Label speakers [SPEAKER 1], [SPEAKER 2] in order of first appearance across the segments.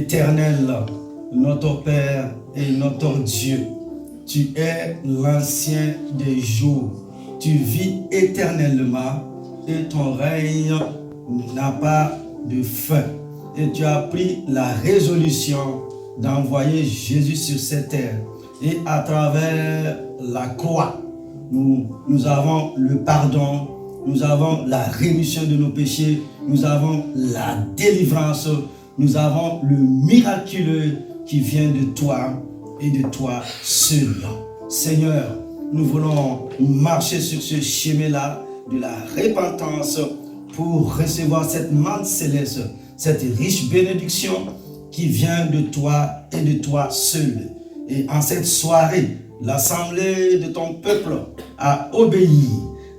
[SPEAKER 1] Éternel, notre Père et notre Dieu, tu es l'ancien des jours. Tu vis éternellement et ton règne n'a pas de fin. Et tu as pris la résolution d'envoyer Jésus sur cette terre. Et à travers la croix, nous avons le pardon, nous avons la rémission de nos péchés, nous avons la délivrance, nous avons le miraculeux qui vient de toi et de toi seul. Seigneur, nous voulons marcher sur ce chemin-là de la repentance pour recevoir cette manne céleste, cette riche bénédiction qui vient de toi et de toi seul. Et en cette soirée, l'assemblée de ton peuple a obéi,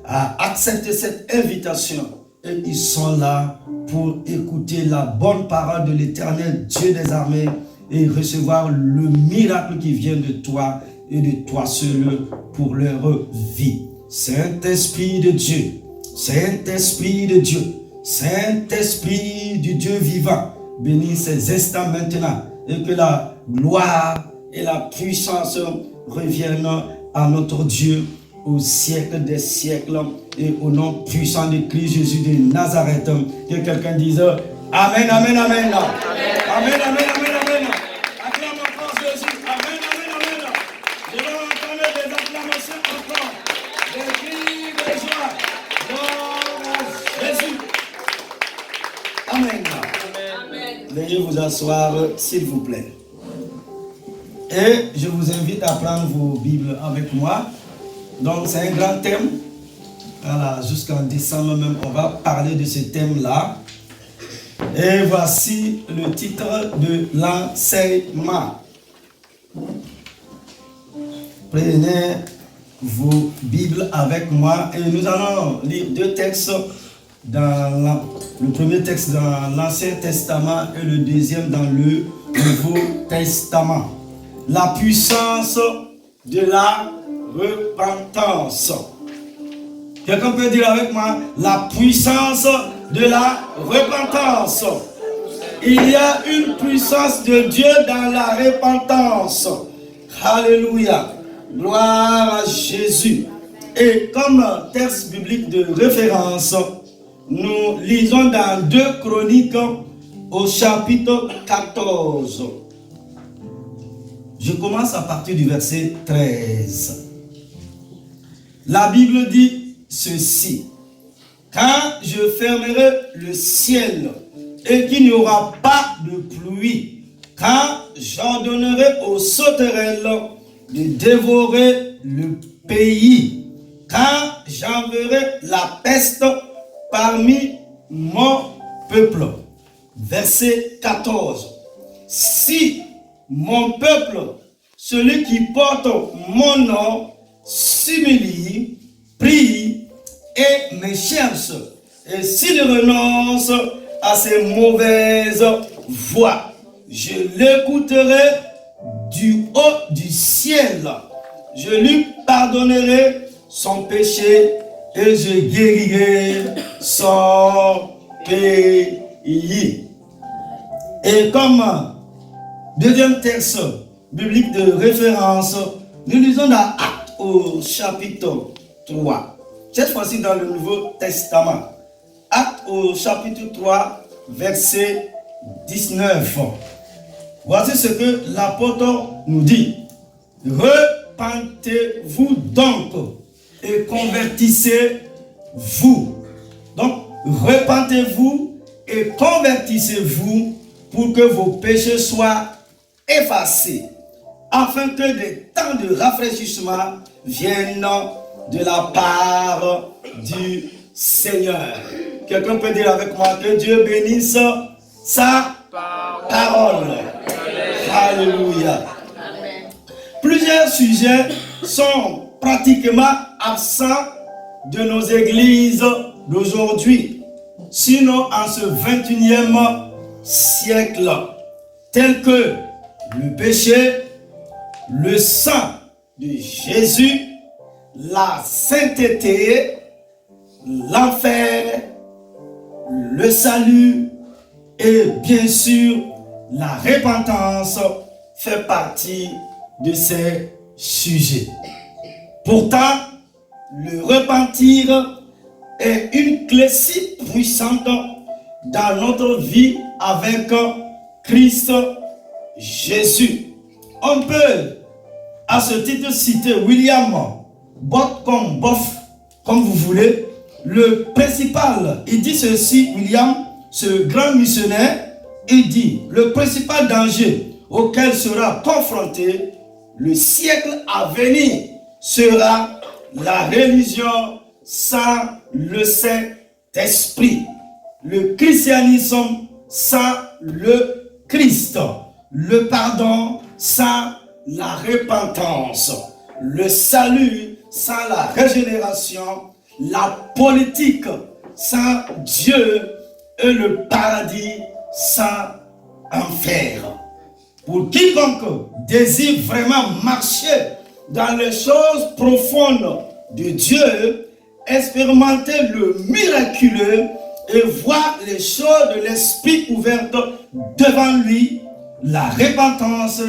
[SPEAKER 1] a accepté cette invitation et ils sont là pour écouter la bonne parole de l'Éternel Dieu des armées et recevoir le miracle qui vient de toi et de toi seul pour leur vie. Saint-Esprit de Dieu, Saint-Esprit de Dieu, Saint-Esprit du Dieu vivant, bénis ces instants maintenant et que la gloire et la puissance reviennent à notre Dieu au siècle des siècles et au nom puissant de Christ Jésus de Nazareth. Que quelqu'un dise Amen, Amen, Amen. Amen, Amen, Amen, Amen. Acclame encore Jésus. Amen, Amen, Amen. Je vais entendre des acclamations encore. Des cris de joie. Gloire à Jésus. Amen. Amen. Veuillez vous asseoir, s'il vous plaît. Et je vous invite à prendre vos Bibles avec moi. Donc c'est un grand thème. Voilà, jusqu'en décembre même, on va parler de ce thème-là. Et voici le titre de l'enseignement. Prenez vos Bibles avec moi et nous allons lire deux textes. Le premier texte dans l'Ancien Testament et le deuxième dans le Nouveau Testament. La puissance de la repentance. Quelqu'un peut dire avec moi la puissance de la repentance. Il y a une puissance de Dieu dans la repentance. Alléluia. Gloire à Jésus. Et comme texte biblique de référence, nous lisons dans 2 Chroniques au chapitre 14. Je commence à partir du verset 13. La Bible dit ceci. Quand je fermerai le ciel et qu'il n'y aura pas de pluie, quand j'ordonnerai aux sauterelles de dévorer le pays, quand j'enverrai la peste parmi mon peuple. Verset 14. Si mon peuple, celui qui porte mon nom, s'humilie, prie et me cherche, et s'il renonce à ses mauvaises voies, je l'écouterai du haut du ciel, je lui pardonnerai son péché et je guérirai son pays. Et comme deuxième texte biblique de référence, nous lisons dans Actes au chapitre 3. Cette fois-ci dans le Nouveau Testament. Actes au chapitre 3, verset 19. Voici ce que l'apôtre nous dit. Repentez-vous donc et convertissez-vous. Donc, repentez-vous et convertissez-vous pour que vos péchés soient effacés, afin que des temps de rafraîchissement viennent de la part du Seigneur. Quelqu'un peut dire avec moi que Dieu bénisse sa parole. Alléluia. Plusieurs sujets sont pratiquement absents de nos églises d'aujourd'hui, sinon en ce 21e siècle, tels que le péché, le sang de Jésus, la sainteté, l'enfer, le salut et bien sûr la repentance fait partie de ces sujets. Pourtant, le repentir est une clé si puissante dans notre vie avec Christ Jésus. On peut à ce titre citer William Bott comme Boff, comme vous voulez. Le principal, il dit ceci, William, ce grand missionnaire, il dit, le principal danger auquel sera confronté le siècle à venir sera la religion sans le Saint-Esprit, le christianisme sans le Christ, le pardon sans la repentance, le salut sans la régénération, la politique sans Dieu et le paradis sans enfer. Pour quiconque désire vraiment marcher dans les choses profondes de Dieu, expérimenter le miraculeux et voir les choses de l'esprit ouvertes devant lui, la repentance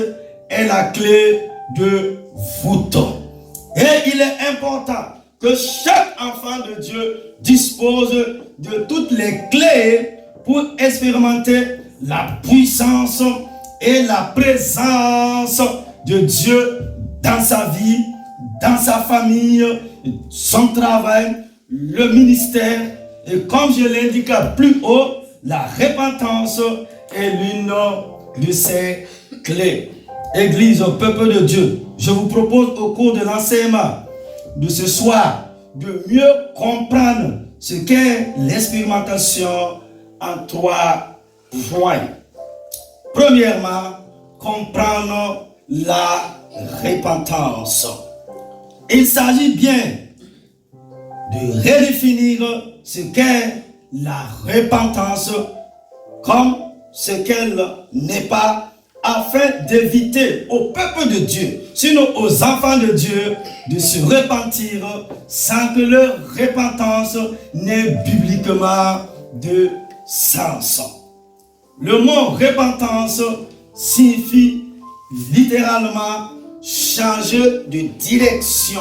[SPEAKER 1] est la clé de voûte. Et il est important que chaque enfant de Dieu dispose de toutes les clés pour expérimenter la puissance et la présence de Dieu dans sa vie, dans sa famille, son travail, le ministère. Et comme je l'indiquais plus haut, la repentance est l'une de ces clés. Église, peuple de Dieu, je vous propose au cours de l'enseignement de ce soir de mieux comprendre ce qu'est l'expérimentation en 3 points. Premièrement, comprendre la repentance. Il s'agit bien de redéfinir ce qu'est la repentance comme ce qu'elle n'est pas, afin d'éviter au peuple de Dieu, sinon aux enfants de Dieu, de se repentir sans que leur repentance n'ait bibliquement de sens. Le mot repentance signifie littéralement changer de direction,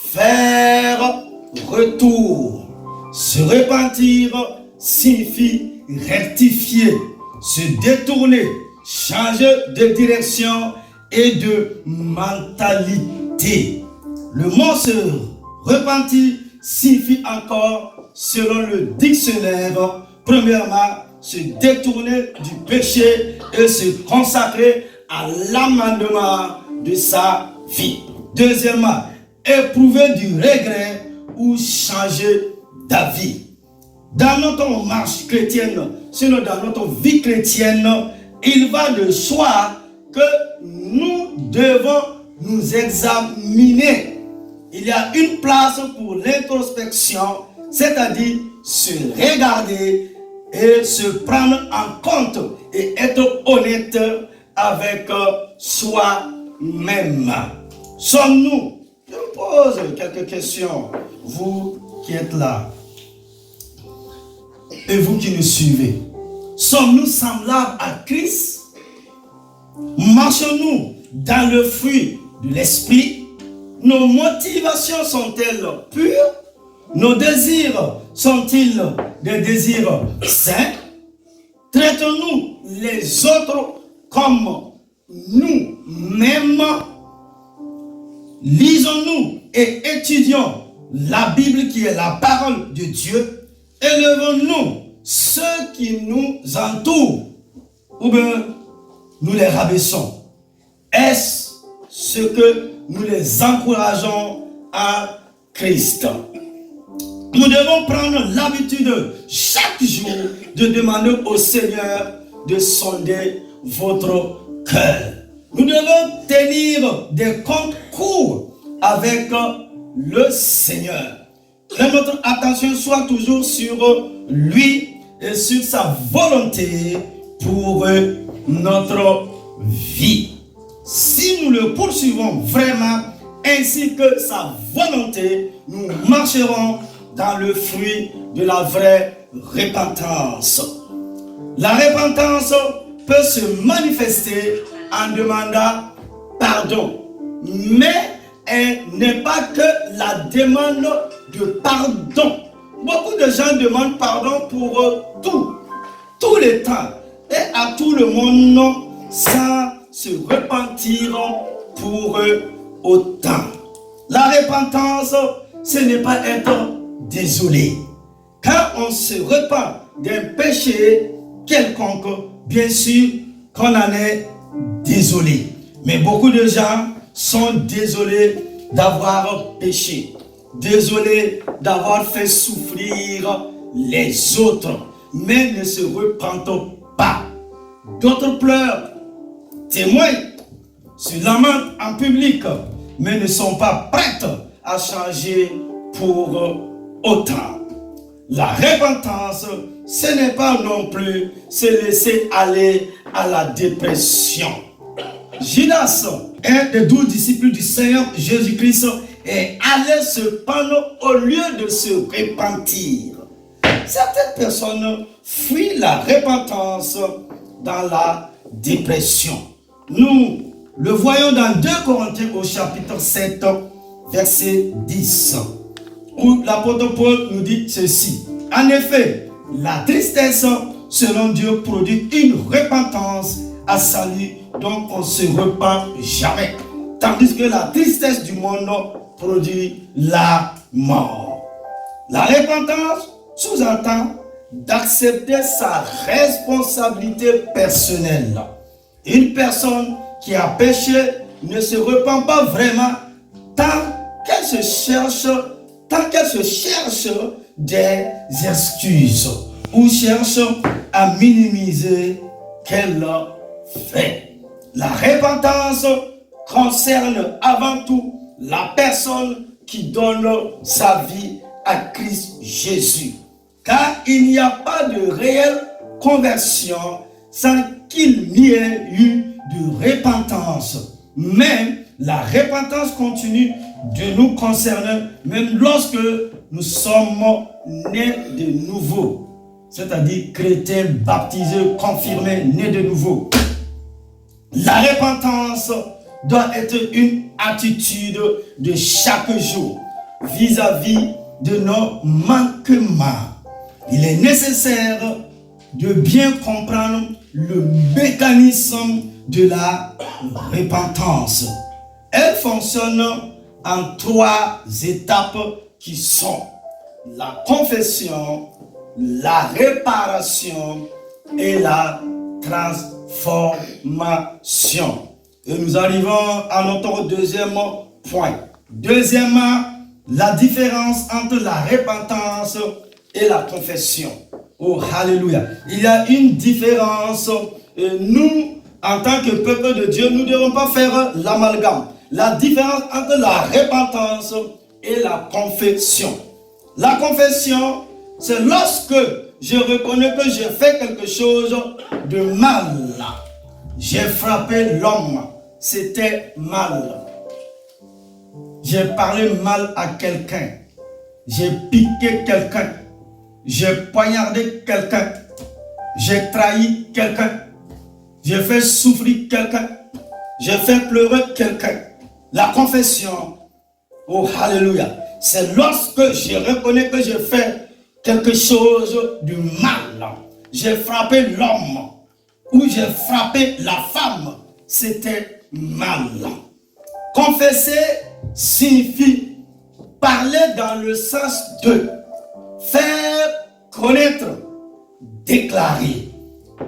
[SPEAKER 1] faire retour. Se repentir signifie rectifier, se détourner, changer de direction et de mentalité. Le mot se repentir signifie encore, selon le dictionnaire, premièrement, se détourner du péché et se consacrer à l'amendement de sa vie. Deuxièmement, éprouver du regret ou changer d'avis. Dans notre marche chrétienne, sinon dans notre vie chrétienne, il va de soi que nous devons nous examiner. Il y a une place pour l'introspection, c'est-à-dire se regarder et se prendre en compte et être honnête avec soi-même. Sommes-nous, je vous pose quelques questions, vous qui êtes là et vous qui nous suivez. Sommes-nous semblables à Christ? Marchons-nous dans le fruit de l'esprit? Nos motivations sont-elles pures? Nos désirs sont-ils des désirs sains? Traitons-nous les autres comme nous-mêmes? Lisons-nous et étudions la Bible qui est la parole de Dieu? Élevons-nous ceux qui nous entourent ou bien nous les rabaissons? Est-ce ce que nous les encourageons à Christ? Nous devons prendre l'habitude chaque jour de demander au Seigneur de sonder votre cœur. Nous devons tenir des comptes courts avec le Seigneur. Que notre attention soit toujours sur lui et sur sa volonté pour notre vie. Si nous le poursuivons vraiment ainsi que sa volonté, nous marcherons dans le fruit de la vraie repentance. La repentance peut se manifester en demandant pardon. Mais elle n'est pas que la demande de pardon. Beaucoup de gens demandent pardon pour tous les temps et à tout le monde sans se repentir pour autant. La repentance, ce n'est pas être désolé. Quand on se repent d'un péché quelconque, bien sûr qu'on en est désolé. Mais beaucoup de gens sont désolés d'avoir péché, désolés d'avoir fait souffrir les autres, mais ne se repentent pas. D'autres pleurent, témoignent, se lamentent en public, mais ne sont pas prêtes à changer pour autant. La repentance, ce n'est pas non plus se laisser aller à la dépression. Judas, un des 12 disciples du Seigneur Jésus-Christ, est allé se pendre au lieu de se repentir. Certaines personnes fuient la repentance dans la dépression. Nous le voyons dans 2 Corinthiens au chapitre 7, verset 10, où l'apôtre Paul nous dit ceci. En effet, la tristesse, selon Dieu, produit une repentance à salut, donc on ne se repent jamais. Tandis que la tristesse du monde produit la mort. La repentance sous-entend d'accepter sa responsabilité personnelle. Une personne qui a péché ne se repent pas vraiment tant qu'elle se cherche des excuses ou cherche à minimiser qu'elle fait. La repentance concerne avant tout la personne qui donne sa vie à Christ Jésus. Car il n'y a pas de réelle conversion sans qu'il n'y ait eu de repentance. Mais la repentance continue de nous concerner même lorsque nous sommes nés de nouveau. C'est-à-dire chrétiens, baptisés, confirmés, nés de nouveau. La repentance doit être une attitude de chaque jour vis-à-vis de nos manquements. Il est nécessaire de bien comprendre le mécanisme de la repentance. Elle fonctionne en 3 étapes qui sont la confession, la réparation et la transformation. Et nous arrivons à notre deuxième point. Deuxièmement, la différence entre la repentance et la confession. Oh, alléluia. Il y a une différence. Et nous, en tant que peuple de Dieu, nous ne devons pas faire l'amalgame. La différence entre la repentance et la confession. La confession, c'est lorsque je reconnais que j'ai fait quelque chose de mal. J'ai frappé l'homme. C'était mal. J'ai parlé mal à quelqu'un. J'ai piqué quelqu'un. J'ai poignardé quelqu'un. J'ai trahi quelqu'un. J'ai fait souffrir quelqu'un. J'ai fait pleurer quelqu'un. La confession, oh alléluia, c'est lorsque je reconnais que j'ai fait quelque chose de mal. J'ai frappé l'homme ou j'ai frappé la femme. C'était mal. Confesser signifie parler dans le sens de faire connaître, déclarer.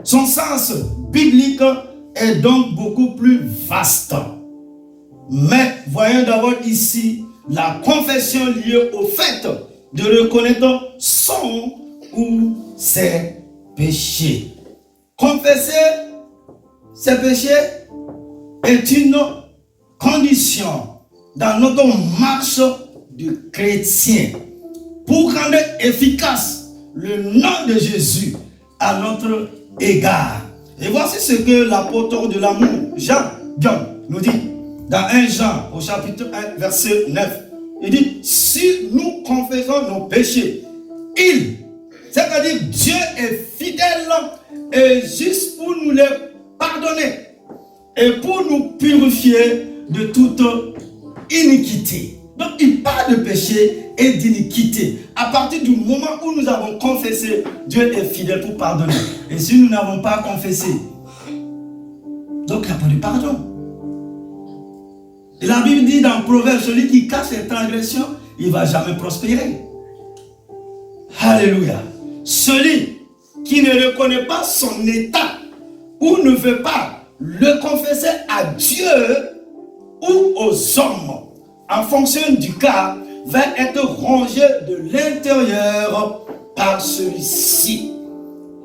[SPEAKER 1] Son sens biblique est donc beaucoup plus vaste. Mais voyons d'abord ici la confession liée au fait de reconnaître son ou ses péchés. Confesser ses péchés est une condition dans notre marche de chrétien pour rendre efficace le nom de Jésus à notre égard. Et voici ce que l'apôtre de l'amour, Jean, nous dit dans 1 Jean au chapitre 1 verset 9. Il dit, si nous confessons nos péchés, c'est-à-dire Dieu est fidèle et juste pour nous les pardonner et pour nous purifier de toute iniquité. Donc il parle de péché et d'iniquité. À partir du moment où nous avons confessé, Dieu est fidèle pour pardonner. Et si nous n'avons pas confessé, donc il n'y a pas de pardon. Et la Bible dit dans Proverbe, celui qui cache ses transgressions, il ne va jamais prospérer. Alléluia. Celui qui ne reconnaît pas son état ou ne veut pas le confesser à Dieu ou aux hommes, en fonction du cas, va être rongé de l'intérieur par celui-ci.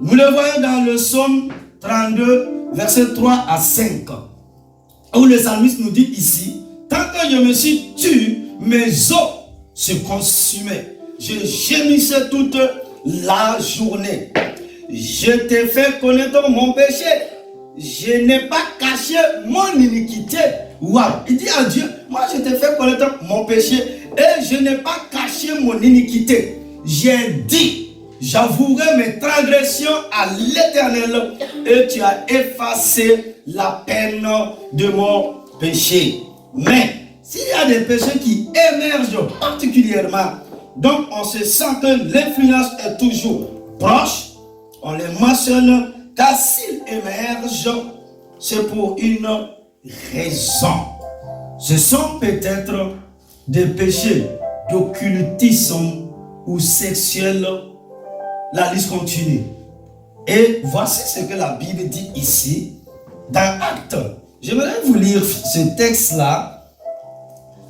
[SPEAKER 1] Nous le voyons dans le psaume 32, versets 3 à 5, où le psalmiste nous dit ici, tant que je me suis tué, mes os se consumaient. Je gémissais toute la journée. Je t'ai fait connaître mon péché. Je n'ai pas caché mon iniquité. Waouh! Il dit à Dieu, moi je t'ai fait connaître mon péché et je n'ai pas caché mon iniquité. J'ai dit, j'avouerai mes transgressions à l'Éternel et tu as effacé la peine de mon péché. Mais s'il y a des péchés qui émergent particulièrement, donc on se sent que l'influence est toujours proche, on les mentionne, car s'ils émergent, c'est pour une raison. Ce sont peut-être des péchés d'occultisme ou sexuel. La liste continue. Et voici ce que la Bible dit ici, dans Actes. J'aimerais vous lire ce texte-là.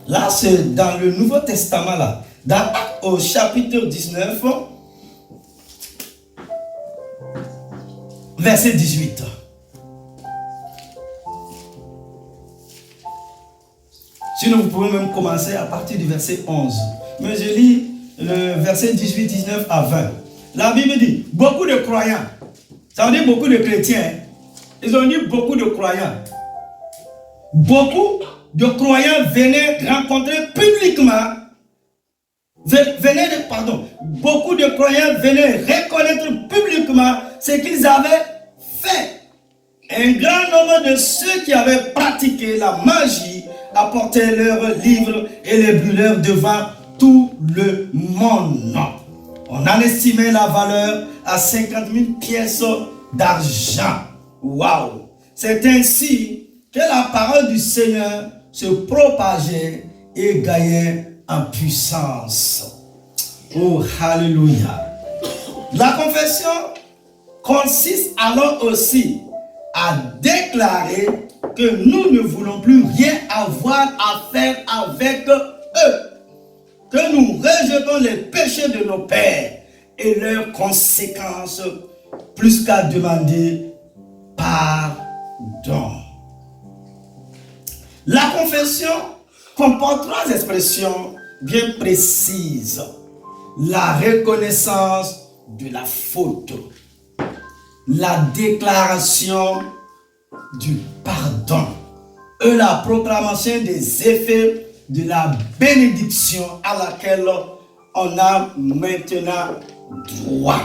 [SPEAKER 1] Là, c'est dans le Nouveau Testament, là. Dans Actes au chapitre 19, verset 18. Sinon, vous pouvez même commencer à partir du verset 11. Mais je lis le verset 18, 19 à 20. La Bible dit, beaucoup de croyants, ça veut dire beaucoup de chrétiens, ils ont dit beaucoup de croyants. Beaucoup de croyants venaient rencontrer publiquement, beaucoup de croyants venaient reconnaître publiquement ce qu'ils avaient fait. Un grand nombre de ceux qui avaient pratiqué la magie apportaient leurs livres et les brûlèrent devant tout le monde. On en estimait la valeur à 50 000 pièces d'argent. Waouh! C'est ainsi que la parole du Seigneur se propageait et gagnait en puissance. Oh, alléluia! La confession consiste alors aussi à déclarer que nous ne voulons plus rien avoir à faire avec eux, que nous rejetons les péchés de nos pères et leurs conséquences plus qu'à demander pardon. La confession comporte trois expressions bien précises. La reconnaissance de la faute, la déclaration du pardon et la proclamation des effets de la bénédiction à laquelle on a maintenant droit.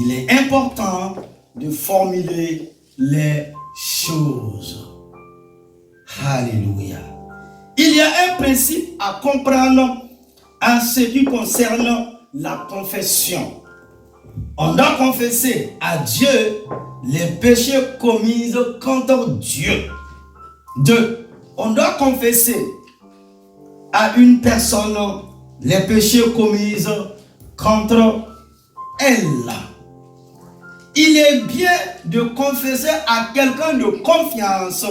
[SPEAKER 1] Il est important de formuler les choses. Alléluia. Il y a un principe à comprendre en ce qui concerne la confession. On doit confesser à Dieu les péchés commis contre Dieu. 2. On doit confesser à une personne les péchés commis contre elle. Il est bien de confesser à quelqu'un de confiance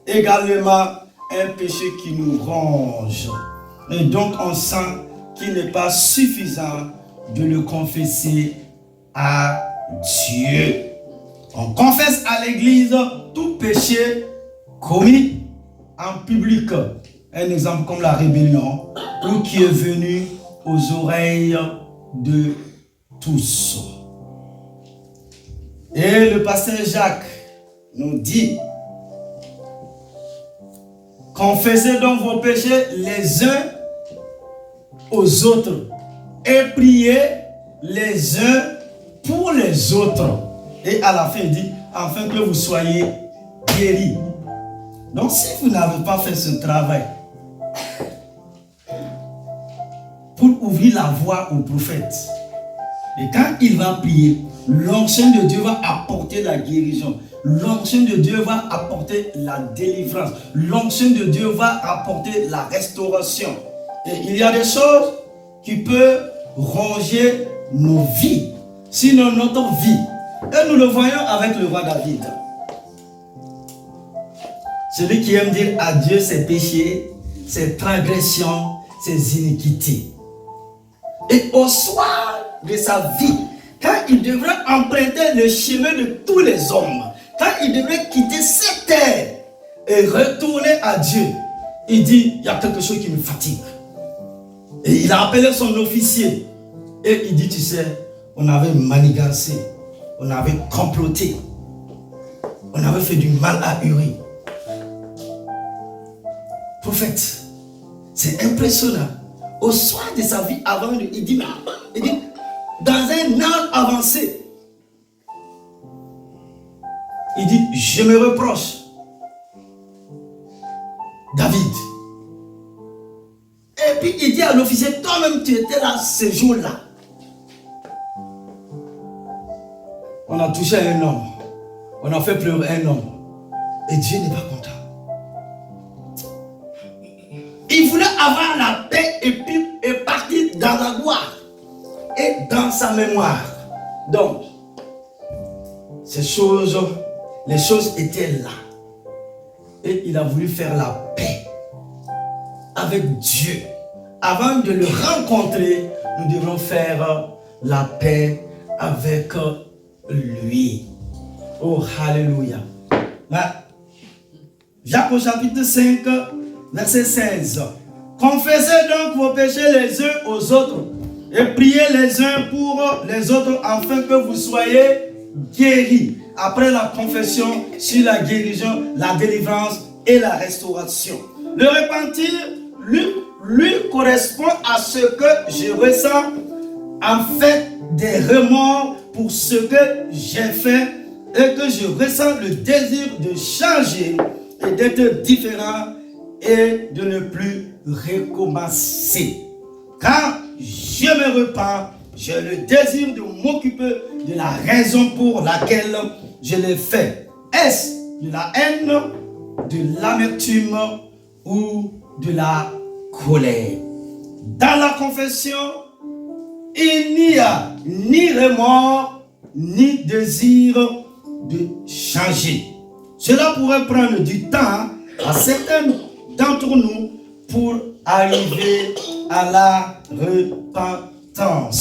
[SPEAKER 1] également un péché qui nous ronge. Et donc on sent qu'il n'est pas suffisant de le confesser à Dieu. On confesse à l'église tout péché commis en public. Un exemple comme la rébellion, ou qui est venu aux oreilles de tous. Et le pasteur Jacques nous dit, confessez donc vos péchés les uns aux autres et priez les uns pour les autres. Et à la fin, il dit, afin que vous soyez guéri. Donc si vous n'avez pas fait ce travail pour ouvrir la voie au prophète, et quand il va prier, l'onction de Dieu va apporter la guérison. L'onction de Dieu va apporter la délivrance. L'onction de Dieu va apporter la restauration. Et il y a des choses qui peuvent ronger nos vies. Sinon notre vie. Et nous le voyons avec le roi David. Celui qui aime dire à Dieu ses péchés, ses transgressions, ses iniquités. Et au soir de sa vie, quand il devrait emprunter le chemin de tous les hommes, quand il devrait quitter cette terre et retourner à Dieu, il dit, il y a quelque chose qui me fatigue. Et il a appelé son officier. Et il dit, tu sais, on avait manigancé, on avait comploté, on avait fait du mal à Uri. Prophète, c'est impressionnant. Au soir de sa vie, avant, il dit, dans un âge avancé, il dit, je me reproche, David. Et puis il dit à l'officier, toi-même tu étais là ce jour-là. On a touché un homme, on a fait pleurer un homme, et Dieu n'est pas content. Il voulait avoir la paix et puis partir dans la gloire et dans sa mémoire. Donc, les choses étaient là. Et il a voulu faire la paix avec Dieu. Avant de le rencontrer, nous devons faire la paix avec lui. Oh, alléluia. Jacques au chapitre 5, verset 16. Confessez donc vos péchés les uns aux autres et priez les uns pour les autres afin que vous soyez guéris. Après la confession sur la guérison, la délivrance et la restauration. Le repentir lui correspond à ce que je ressens, en fait des remords pour ce que j'ai fait et que je ressens le désir de changer et d'être différent et de ne plus recommencer. Quand je me repens, j'ai le désir de m'occuper de la raison pour laquelle je l'ai fait. Est-ce de la haine, de l'amertume ou de la colère? Dans la confession, il n'y a ni remords, ni désir de changer. Cela pourrait prendre du temps à certains d'entre nous pour arriver à la repentance.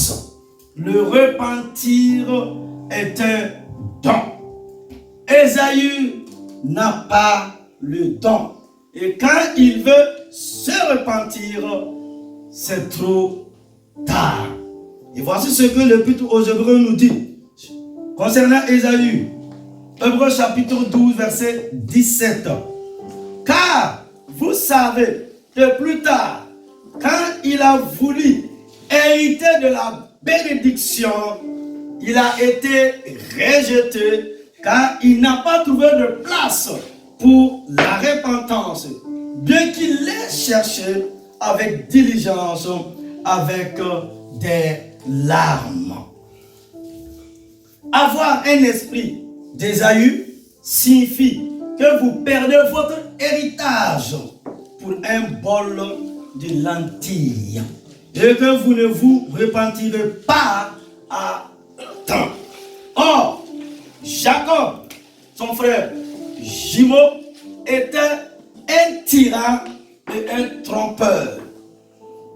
[SPEAKER 1] Le repentir est un don. Ésaü n'a pas le don. Et quand il veut se repentir, c'est trop tard. Et voici ce que l'Épître aux Hébreux nous dit concernant Ésaü. Hébreux chapitre 12, verset 17. Car vous savez que plus tard, quand il a voulu hériter de la bénédiction, il a été rejeté car il n'a pas trouvé de place pour la repentance, bien qu'il l'ait cherché avec diligence, avec des larmes. Avoir un esprit d'Ésaü signifie que vous perdez votre héritage pour un bol de lentilles et que vous ne vous repentirez pas à temps. Or, Jacob, son frère jumeau, était un tyran et un trompeur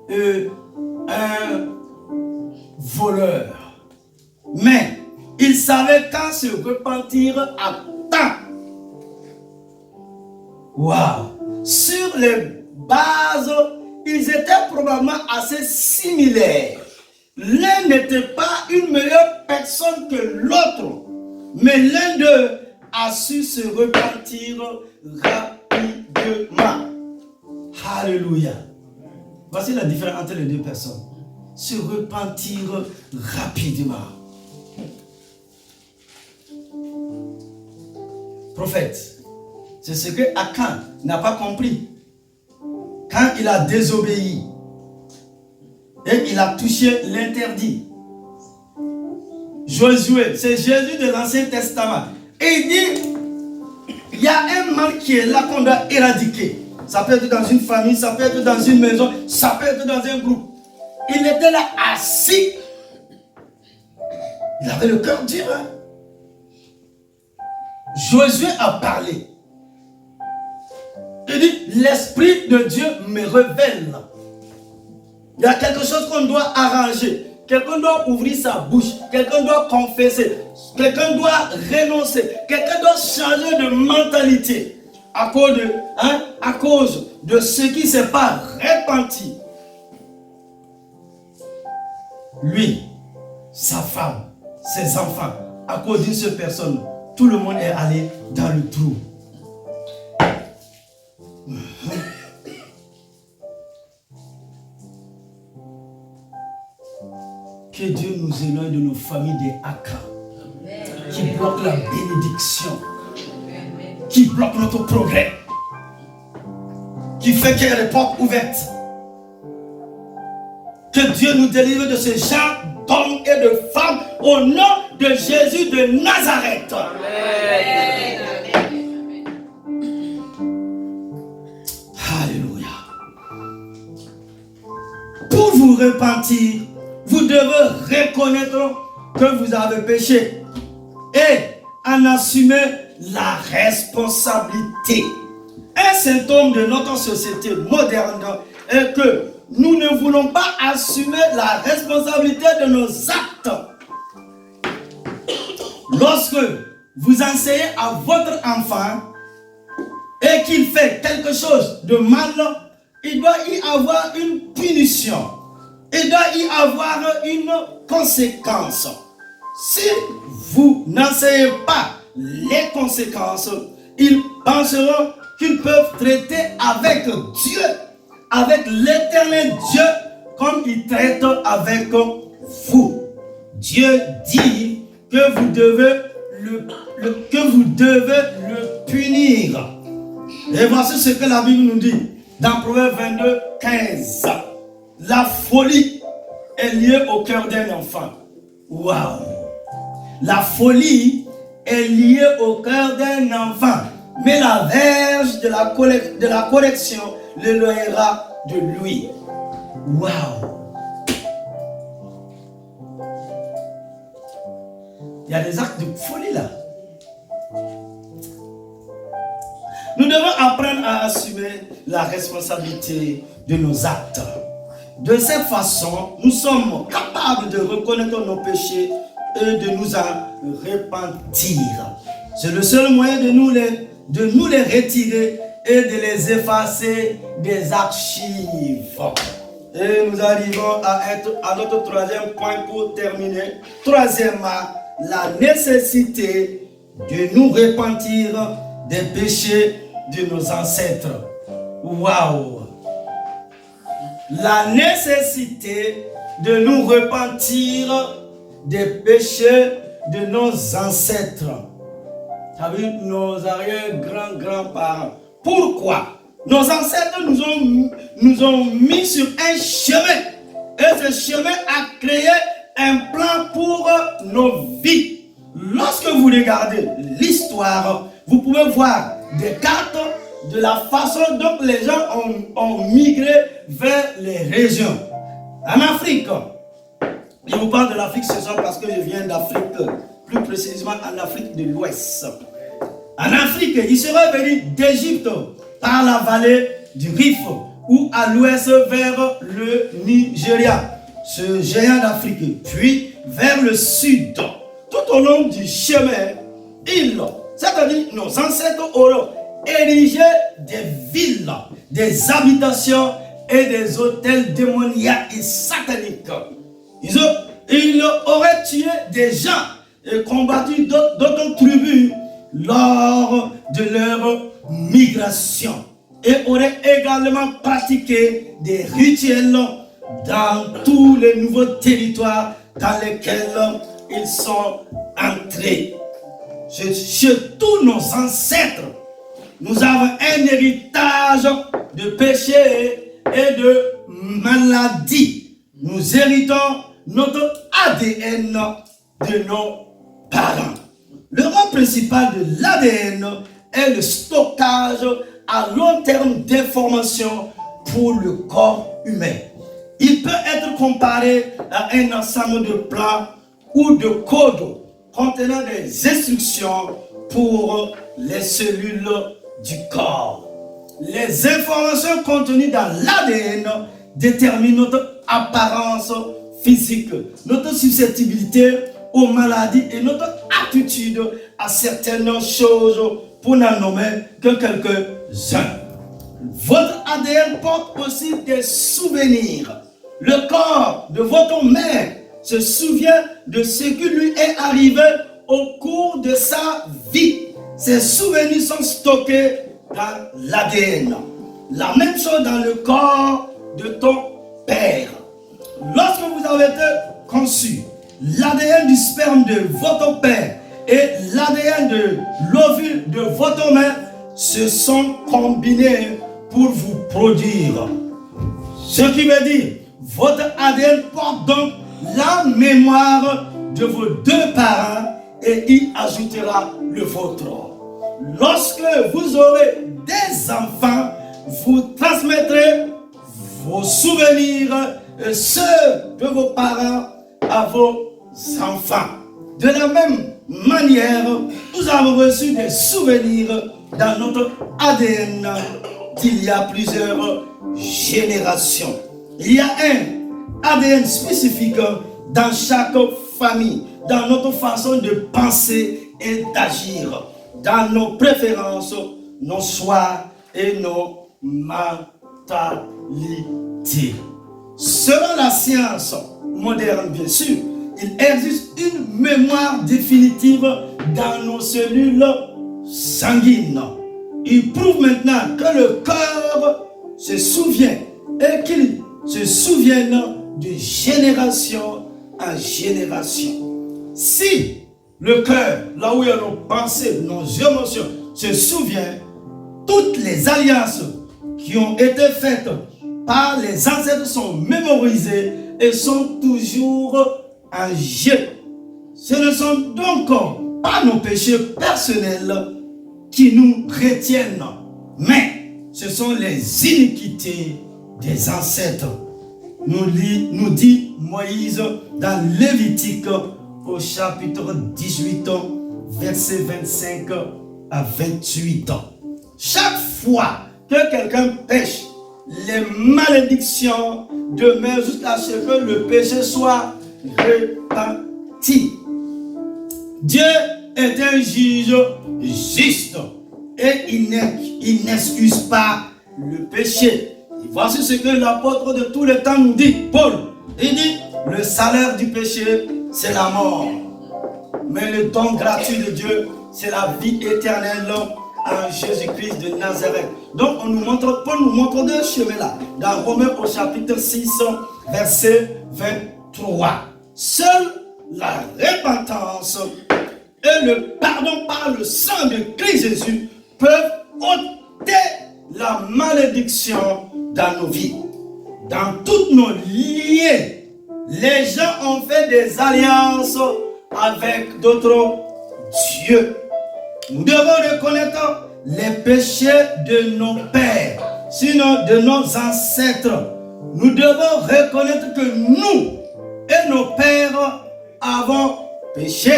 [SPEAKER 1] et un voleur. Mais il savait quand se repentir à temps. Waouh! Sur les bases, ils étaient probablement assez similaires. L'un n'était pas une meilleure personne que l'autre, mais l'un d'eux a su se repentir rapidement. Alléluia. Voici la différence entre les deux personnes. Se repentir rapidement. Prophète, C'est ce que Akan n'a pas compris. Quand il a désobéi et il a touché l'interdit. Josué, c'est Jésus de l'Ancien Testament. Et il dit, il y a un mal qui est là qu'on doit éradiquer. Ça peut être dans une famille, ça peut être dans une maison, ça peut être dans un groupe. Il était là assis. Il avait le cœur dur. Hein? Josué a parlé. Il dit, l'Esprit de Dieu me révèle. Il y a quelque chose qu'on doit arranger. Quelqu'un doit ouvrir sa bouche. Quelqu'un doit confesser. Quelqu'un doit renoncer. Quelqu'un doit changer de mentalité. À cause de ce qui ne s'est pas repenti. Lui, sa femme, ses enfants, à cause d'une seule personne, tout le monde est allé dans le trou. Que Dieu nous éloigne de nos familles des Akan, qui bloquent la bénédiction, qui bloquent notre progrès, qui fait qu'il y a des portes ouvertes. Que Dieu nous délivre de ce genre d'hommes et de femmes au nom de Jésus de Nazareth. Amen. Alléluia. Pour vous repentir, vous devez reconnaître que vous avez péché et en assumer la responsabilité. Un symptôme de notre société moderne est que nous ne voulons pas assumer la responsabilité de nos actes. Lorsque vous enseignez à votre enfant et qu'il fait quelque chose de mal, il doit y avoir une punition. Il doit y avoir une conséquence. Si vous n'enseignez pas les conséquences, ils penseront qu'ils peuvent traiter avec Dieu, avec l'éternel Dieu, comme ils traitent avec vous. Dieu dit que vous devez le punir. Et voici ce que la Bible nous dit dans Proverbe 22, 15. La folie est liée au cœur d'un enfant. Waouh! La folie est liée au cœur d'un enfant. Mais la verge de la correction l'éloignera de lui. Waouh! Il y a des actes de folie là. Nous devons apprendre à assumer la responsabilité de nos actes. De cette façon, nous sommes capables de reconnaître nos péchés et de nous en repentir. C'est le seul moyen de nous les retirer et de les effacer des archives. Et nous arrivons à notre troisième point pour terminer. Troisièmement, la nécessité de nous repentir des péchés de nos ancêtres. Waouh! La nécessité de nous repentir des péchés de nos ancêtres. Ça veut dire nos arrière-grands-grands-parents. Pourquoi? Nos ancêtres nous ont mis sur un chemin. Et ce chemin a créé un plan pour nos vies. Lorsque vous regardez l'histoire, vous pouvez voir des cartes de la façon dont les gens ont migré vers les régions. En Afrique, je vous parle de l'Afrique ce soir parce que je viens d'Afrique, plus précisément en Afrique de l'Ouest. En Afrique, ils seraient venus d'Égypte par la vallée du Rif ou à l'ouest vers le Nigeria, ce géant d'Afrique, puis vers le sud. Tout au long du chemin, c'est-à-dire nos ancêtres auront érigé des villes, des habitations et des hôtels démoniaques et sataniques. Ils auraient tué des gens et combattu d'autres tribus lors de leur migration et auraient également pratiqué des rituels dans tous les nouveaux territoires dans lesquels ils sont entrés. Chez tous nos ancêtres, nous avons un héritage de péché et de maladie. Nous héritons notre ADN de nos parents. Le rôle principal de l'ADN est le stockage à long terme d'informations pour le corps humain. Il peut être comparé à un ensemble de plans ou de codes contenant des instructions pour les cellules du corps. Les informations contenues dans l'ADN déterminent notre apparence physique, notre susceptibilité aux maladies et notre attitude à certaines choses, pour n'en nommer que quelques-uns. Votre ADN porte aussi des souvenirs. Le corps de votre mère se souvient de ce qui lui est arrivé au cours de sa vie. Ces souvenirs sont stockés dans l'ADN. La même chose dans le corps de ton père. Lorsque vous avez été conçu, l'ADN du sperme de votre père et l'ADN de l'ovule de votre mère se sont combinés pour vous produire. Ce qui veut dire, votre ADN porte donc la mémoire de vos deux parents et y ajoutera le vôtre. Lorsque vous aurez des enfants, vous transmettrez vos souvenirs et ceux de vos parents à vos enfants. De la même manière, nous avons reçu des souvenirs dans notre ADN d'il y a plusieurs générations. Il y a un ADN spécifique dans chaque famille, dans notre façon de penser et d'agir, dans nos préférences, nos choix et nos mentalités. Selon la science moderne, bien sûr, il existe une mémoire définitive dans nos cellules sanguines. Il prouve maintenant que le cœur se souvient et qu'il se souvienne de génération en génération. Si le cœur, là où il y a nos pensées, nos émotions, se souvient, toutes les alliances qui ont été faites par les ancêtres sont mémorisées et sont toujours en jeu. Ce ne sont donc pas nos péchés personnels qui nous retiennent, mais ce sont les iniquités des ancêtres. Nous dit Moïse dans Lévitique au chapitre 18, versets 25 à 28. Chaque fois que quelqu'un pêche, les malédictions demeurent jusqu'à ce que le péché soit repenti. Dieu est un juge juste et il n'excuse pas le péché. Et voici ce que l'apôtre de tous les temps nous dit, Paul. Il dit, le salaire du péché, c'est la mort. Mais le don gratuit de Dieu, c'est la vie éternelle en Jésus-Christ de Nazareth. Donc, Paul nous montre deux chemins là. Dans Romains au chapitre 6, verset 23. Seule la repentance et le pardon par le sang de Christ Jésus peuvent ôter la malédiction dans nos vies. Dans toutes nos liens, les gens ont fait des alliances avec d'autres dieux. Nous devons reconnaître les péchés de nos pères, sinon de nos ancêtres. Nous devons reconnaître que nous et nos pères avons péché.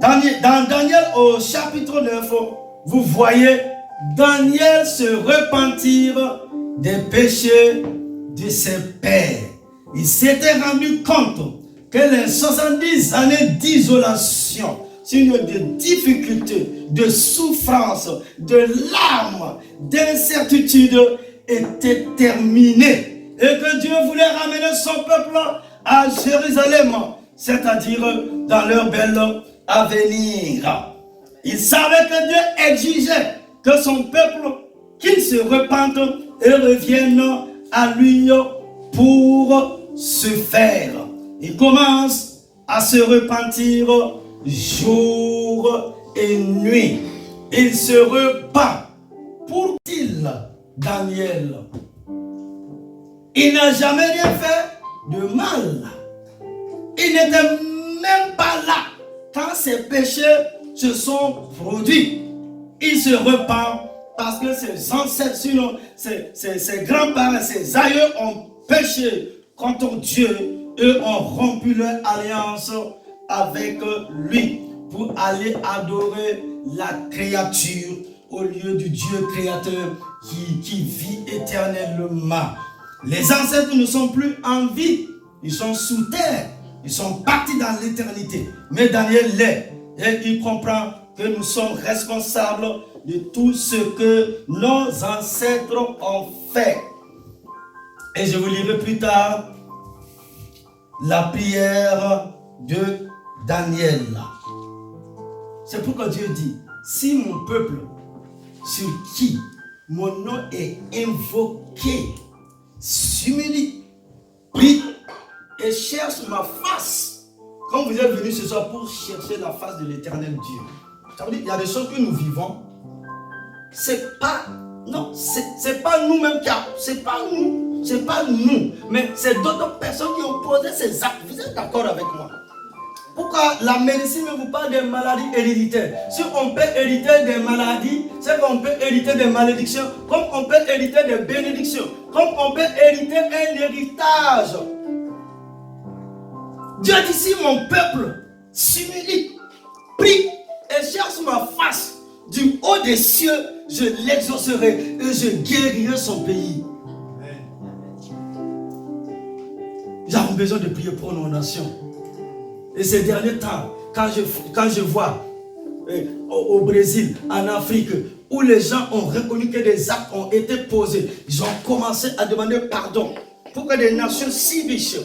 [SPEAKER 1] Dans Daniel au chapitre 9, vous voyez Daniel se repentir des péchés de ses pères. Il s'était rendu compte que les 70 années d'isolation, signe de difficultés, de souffrance, de larmes, d'incertitude étaient terminées. Et que Dieu voulait ramener son peuple à Jérusalem, c'est-à-dire dans leur bel avenir. Il savait que Dieu exigeait que son peuple, qu'il se repente et revienne à lui pour se faire. Il commence à se repentir jour et nuit. il se repent. Pour-il, Daniel, il n'a jamais rien fait de mal. Il n'était même pas là quand ses péchés se sont produits. Il se repent parce que ses ancêtres, sinon ses grands-parents, ses aïeux ont péché contre Dieu et ont rompu leur alliance avec lui pour aller adorer la créature au lieu du Dieu créateur qui vit éternellement. Les ancêtres ne sont plus en vie, ils sont sous terre, ils sont partis dans l'éternité. Mais Daniel l'est et il comprend que nous sommes responsables de tout ce que nos ancêtres ont fait. Et je vous lirai plus tard la prière de Daniel. C'est pourquoi Dieu dit, si mon peuple, sur qui mon nom est invoqué, s'humilie, prie et cherche ma face. Quand vous êtes venus ce soir pour chercher la face de l'éternel Dieu, ça veut dire, il y a des choses que nous vivons, c'est pas nous-mêmes c'est pas nous, mais c'est d'autres personnes qui ont posé ces actes. Vous êtes d'accord avec moi? Pourquoi la médecine vous parle des maladies héréditaires? Si on peut hériter des maladies, c'est qu'on peut hériter des malédictions, comme on peut hériter des bénédictions, comme on peut hériter un héritage. Dieu dit, si mon peuple s'humilie, prie et cherche ma face du haut des cieux, je l'exaucerai et je guérirai son pays. Nous avons besoin de prier pour nos nations. Et ces derniers temps, quand je vois au Brésil, en Afrique, où les gens ont reconnu que des actes ont été posés, ils ont commencé à demander pardon. Pour que des nations si riches,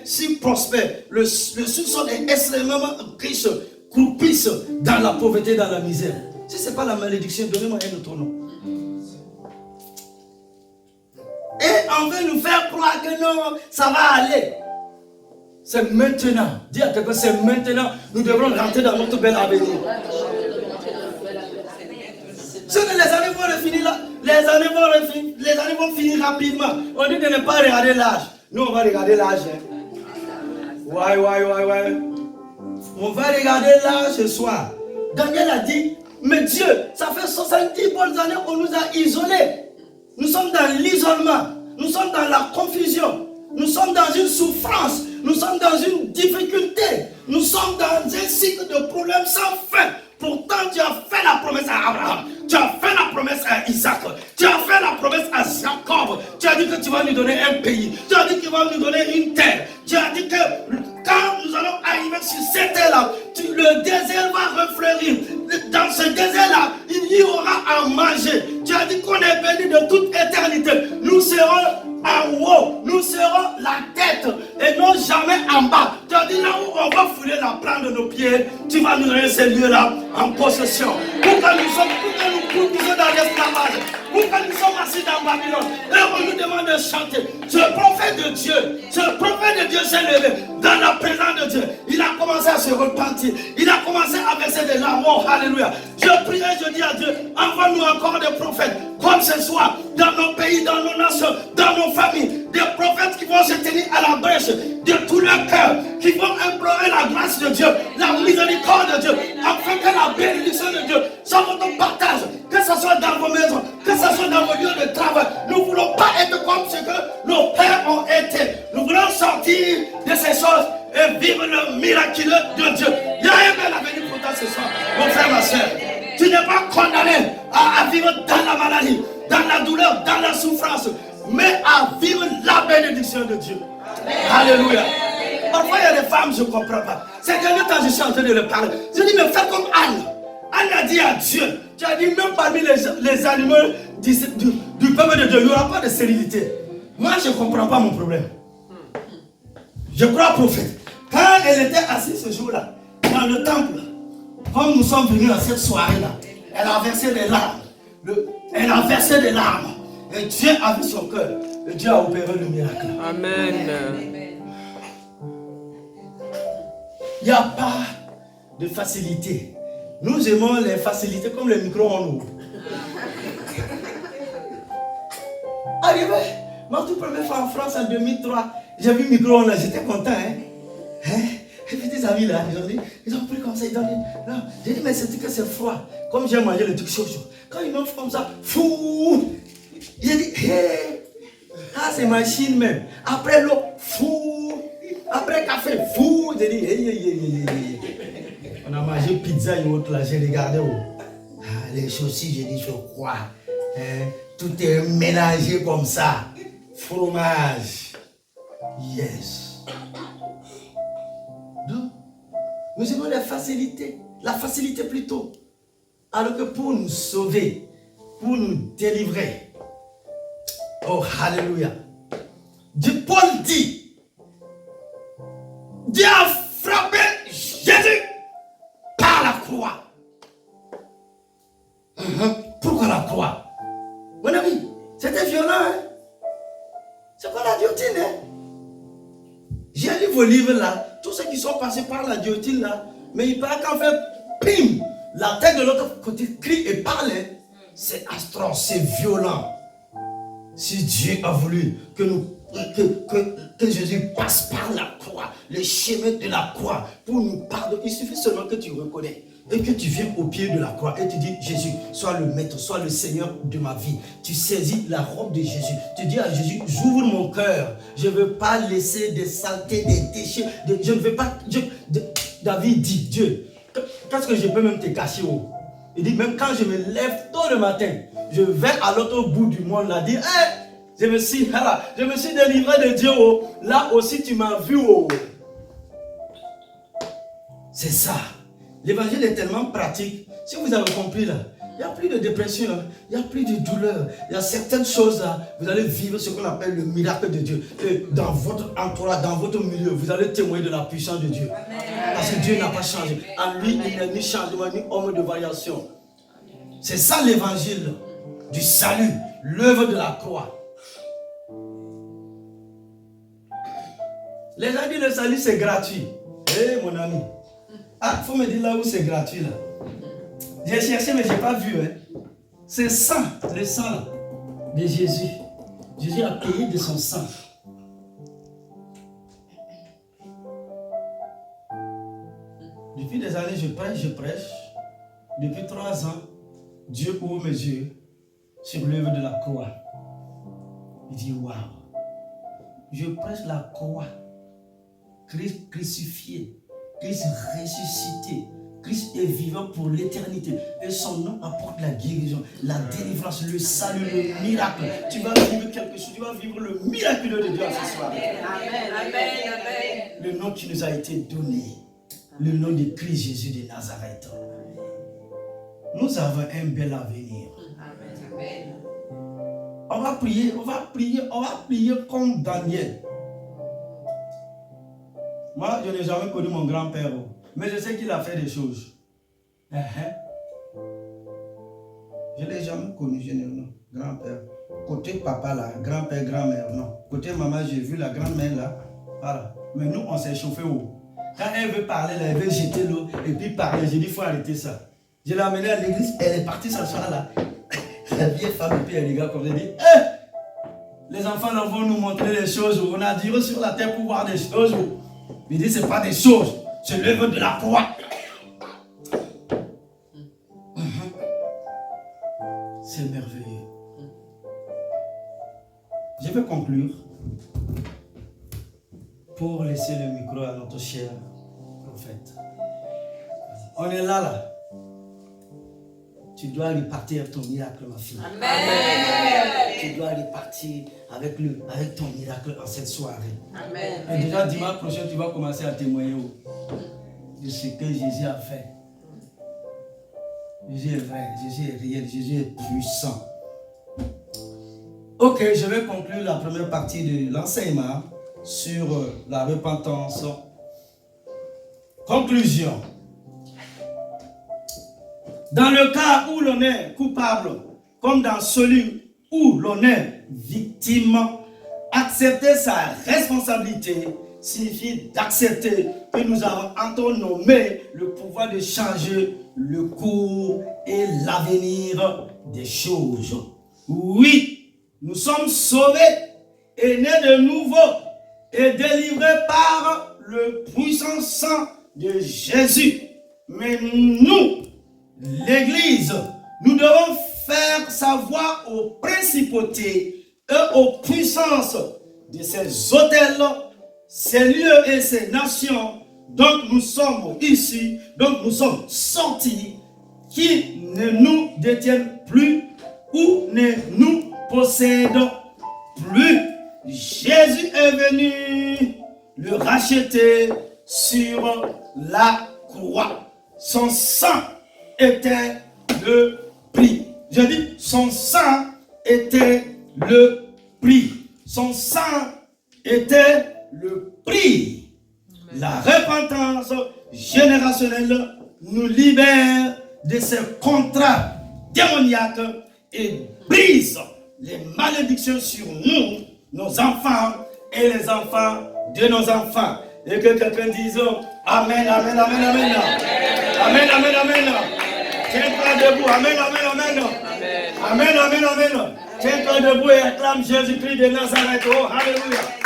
[SPEAKER 1] si prospères, le sous-sol est extrêmement riche, croupissent dans la pauvreté, dans la misère. Si ce n'est pas la malédiction, donnez-moi un autre nom. Et on veut nous faire croire que non, ça va aller. C'est maintenant. Dis à quelqu'un, c'est maintenant. Nous devrons rentrer dans notre bel avenir. Ce que les années vont finir là, les années vont finir rapidement. On dit de ne pas regarder l'âge. Nous, on va regarder l'âge. Ouais. On va regarder l'âge ce soir. Daniel a dit, mais Dieu, ça fait 70 bonnes années qu'on nous a isolés. Nous sommes dans l'isolement. Nous sommes dans la confusion. Nous sommes dans une souffrance. Nous sommes dans une difficulté. Nous sommes dans un cycle de problèmes sans fin. Pourtant, tu as fait la promesse à Abraham. Tu as fait la promesse à Isaac. Tu as fait la promesse à Jacob. Tu as dit que tu vas nous donner un pays. Tu as dit que tu vas nous donner une terre. Tu as dit que quand nous allons arriver sur cette terre-là, le désert va refleurir. Dans ce désert-là, il y aura à manger. Tu as dit qu'on est béni de toute éternité. Nous serons en haut, nous serons la tête et non jamais en bas. Tu as dit là où on va fouler la plante de nos pieds, tu vas nous donner ces lieux-là en possession. Pourquoi nous sommes dans l'esclavage? Pourquoi nous sommes assis dans Babylone? Et on nous demande de chanter. Ce prophète de Dieu s'est levé dans la présence de Dieu. Il a commencé à se repentir. Il a commencé à verser des larmes. Oh, alléluia. Je prie et je dis à Dieu, envoie-nous encore des prophètes comme ce soir, dans nos pays, dans nos nations, dans nos familles. Des prophètes qui vont se tenir à la brèche de tout leur cœur, qui vont implorer la grâce de Dieu, la miséricorde de Dieu, afin que la bénédiction de Dieu soit votre partage, que ce soit dans vos maisons, que ce soit dans vos lieux de travail. Nous ne voulons pas être comme ce que nos pères ont été. Nous voulons sortir de ces choses et vivre le miraculeux de Dieu. Il y a un bel avenir pour toi ce soir, mon frère, ma soeur. Tu n'es pas condamné à vivre dans la maladie, dans la douleur, dans la souffrance, mais à vivre la bénédiction de Dieu. Alléluia. Parfois, il y a des femmes, je ne comprends pas. Ces derniers temps, je suis en train de leur parler. Je dis, mais fais comme Anne. Anne a dit à Dieu, tu as dit, même parmi les animaux du peuple de Dieu, il n'y aura pas de stérilité. Moi, je ne comprends pas mon problème. Je crois au prophète. Quand elle était assise ce jour-là, dans le temple, comme nous sommes venus à cette soirée-là, elle a versé des larmes. Et Dieu a vu son cœur. Et Dieu a opéré le miracle.
[SPEAKER 2] Amen.
[SPEAKER 1] Il n'y a pas de facilité Nous aimons les facilités comme le micro-ondes. Arrivé, ma toute première fois en France en 2003, j'ai vu le micro-ondes, j'étais content. Et puis des amis là, ils ont pris comme ça, ils ont dit, non, j'ai dit, mais c'est que c'est froid. Comme j'ai mangé le truc chaud. Quand ils m'offrent comme ça, fou, j'ai dit, hé, c'est machine même. Après l'eau, fou, après café, fou, j'ai dit, hé. On a mangé pizza et autres là, j'ai regardé, les chaussures, j'ai dit, je crois. Tout est mélangé comme ça. Fromage. Yes. Donc, nous aimons la facilité plutôt. Alors que pour nous sauver, pour nous délivrer, oh, alléluia. Paul dit, Dieu a frappé Jésus par la croix. Pourquoi la croix? Mon ami, c'était violent, hein? C'est pas la guillotine, hein? J'ai lu vos livres là, tous ceux qui sont passés par la guillotine là, mais il paraît qu'en fait, pim, la tête de l'autre côté crie et parle, hein? C'est atroce, c'est violent. Si Dieu a voulu que Jésus passe par la croix, le chemin de la croix, pour nous pardonner, il suffit seulement que tu reconnais et que tu viens au pied de la croix et tu dis, Jésus, sois le maître, sois le Seigneur de ma vie. Tu saisis la robe de Jésus. Tu dis à Jésus, j'ouvre mon cœur. Je ne veux pas laisser des saletés, des déchets. Je ne veux pas... David dit, Dieu, qu'est-ce que je peux même te cacher? Il dit, même quand je me lève tôt le matin, je vais à l'autre bout du monde, là, dire, je me suis délivré de Dieu. Là aussi, tu m'as vu. C'est ça. L'évangile est tellement pratique. Si vous avez compris là, il n'y a plus de dépression, il n'y a plus de douleur. Il y a certaines choses là, vous allez vivre ce qu'on appelle le miracle de Dieu. Et dans votre entourage, dans votre milieu, vous allez témoigner de la puissance de Dieu. Amen. Parce que Dieu n'a pas changé. En lui, il n'est ni changement, ni homme de variation. C'est ça l'évangile du salut, l'œuvre de la croix. Les gens disent le salut c'est gratuit. Mon ami. Il faut me dire là où c'est gratuit là. J'ai cherché mais je n'ai pas vu. C'est sang, le sang là, de Jésus. Jésus a payé de son sang. Depuis des années je prêche. Depuis 3 ans, Dieu ouvre mes yeux sur l'œuvre de la croix. Il dit waouh. Je prêche la croix. Christ crucifié. Christ ressuscité, Christ est vivant pour l'éternité et son nom apporte la guérison, la délivrance, le salut, le miracle. Tu vas vivre quelque chose, tu vas vivre le miracle de Dieu ce soir. Amen. Le nom qui nous a été donné, le nom de Christ Jésus de Nazareth. Nous avons un bel avenir. Amen. On va prier comme Daniel. Moi, je n'ai jamais connu mon grand-père, mais je sais qu'il a fait des choses. Je ne l'ai jamais connu, non. Grand-père. Côté papa, là, grand-père, grand-mère, non. Côté maman, j'ai vu la grand-mère, là. Voilà. Mais nous, on s'est chauffé haut. Quand elle veut parler, là, elle veut jeter l'eau et puis parler. J'ai dit, il faut arrêter ça. Je l'ai amenée à l'église, elle est partie s'asseoir là. La vieille femme, et puis elle regarde comme elle dit, les enfants là, vont nous montrer des choses. On a dit sur la terre pour voir des choses. Il dit, ce n'est pas des choses, c'est l'œuvre de la croix. C'est merveilleux. Je vais conclure pour laisser le micro à notre cher prophète. On est là. Tu dois repartir ton miracle, ma fille. Amen. Tu dois repartir avec ton miracle en cette soirée. Amen. Et déjà dimanche prochain, tu vas commencer à témoigner de ce que Jésus a fait. Jésus est vrai, Jésus est réel, Jésus est puissant. Ok, je vais conclure la première partie de l'enseignement sur la repentance. Conclusion. Dans le cas où l'on est coupable, comme dans celui où l'on est victime, accepter sa responsabilité signifie d'accepter que nous avons encore nommé le pouvoir de changer le cours et l'avenir des choses. Oui, nous sommes sauvés et nés de nouveau et délivrés par le puissant sang de Jésus. Mais nous, l'Église, nous devons faire savoir aux principautés et aux puissances de ces hôtels, ces lieux et ces nations dont nous sommes ici, dont nous sommes sortis, qui ne nous détiennent plus ou ne nous possèdent plus. Jésus est venu le racheter sur la croix. Son sang était le prix. Je dis, son sang était le prix. Son sang était le prix. La repentance générationnelle nous libère de ces contrats démoniaques et brise les malédictions sur nous, nos enfants et les enfants de nos enfants. Et que quelqu'un dise Amen, Amen, Amen, Amen. Amen, Amen, Amen. Tiens-toi debout. Amen, Amen, Amen. Amen, Amen, Amen. Tiens-toi debout et acclame Jésus-Christ de Nazareth. Oh, Alléluia.